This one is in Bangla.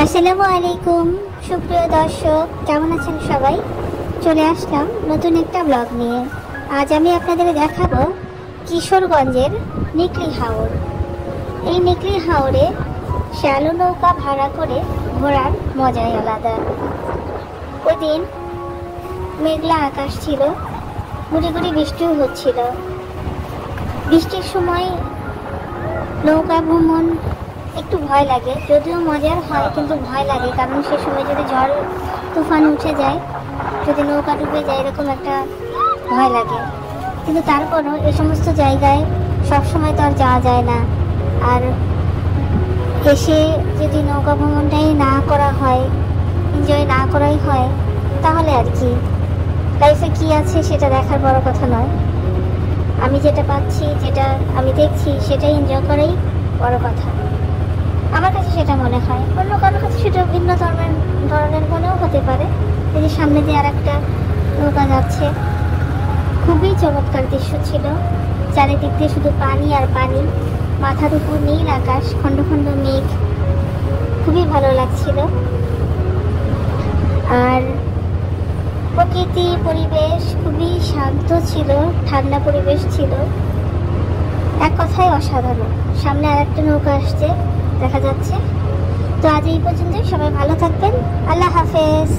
আসসালামু আলাইকুম সুপ্রিয় দর্শক, কেমন আছেন সবাই? চলে আসলাম নতুন একটা ব্লগ নিয়ে। আজ আমি আপনাদের দেখাবো কিশোরগঞ্জের নিকলি হাওর। এই নিকলি হাওরে শ্যালো নৌকা ভাড়া করে ঘোরার মজাই আলাদা। ওই দিন মেঘলা আকাশ ছিল, গুড়ি গুড়ি বৃষ্টিও হচ্ছিল। বৃষ্টির সময় নৌকা ভ্রমণ একটু ভয় লাগে, যদিও মজার হয় কিন্তু ভয় লাগে, কারণ সে সময় যদি ঝড় তুফান উঠে যায়, যদি নৌকা ডুবে যায়, এরকম একটা ভয় লাগে। কিন্তু তারপরও এ সমস্ত জায়গায় সবসময় তো আর যাওয়া যায় না। আর এসে যদি নৌকা ভ্রমণটাই না করা হয়, এনজয় না করাই হয়, তাহলে আর কি লাইফে কি আছে সেটা দেখার বড় কথা নয়। আমি যেটা পাচ্ছি, যেটা আমি দেখছি, সেটাই এনজয় করাই বড় কথা। আমার কাছে সেটা মনে হয়, অন্য কারোর কাছে সেটা ভিন্ন ধরনের মনেও হতে পারে। এই যে সামনে দিয়ে আর একটা নৌকা যাচ্ছে, খুবই চমৎকার দৃশ্য ছিল। চারিদিক দিয়ে শুধু পানি আর পানি, মাথার উপর নীল আকাশ, খণ্ড খণ্ড মেঘ, খুবই ভালো লাগছিল। আর প্রকৃতি পরিবেশ খুবই শান্ত ছিল, ঠান্ডা পরিবেশ ছিল, এক কথায় অসাধারণ। সামনে আর একটা নৌকা আসছে, দেখা যাচ্ছে। তো আজ এই পর্যন্তই, সবাই ভালো থাকবেন, আল্লাহ হাফেজ।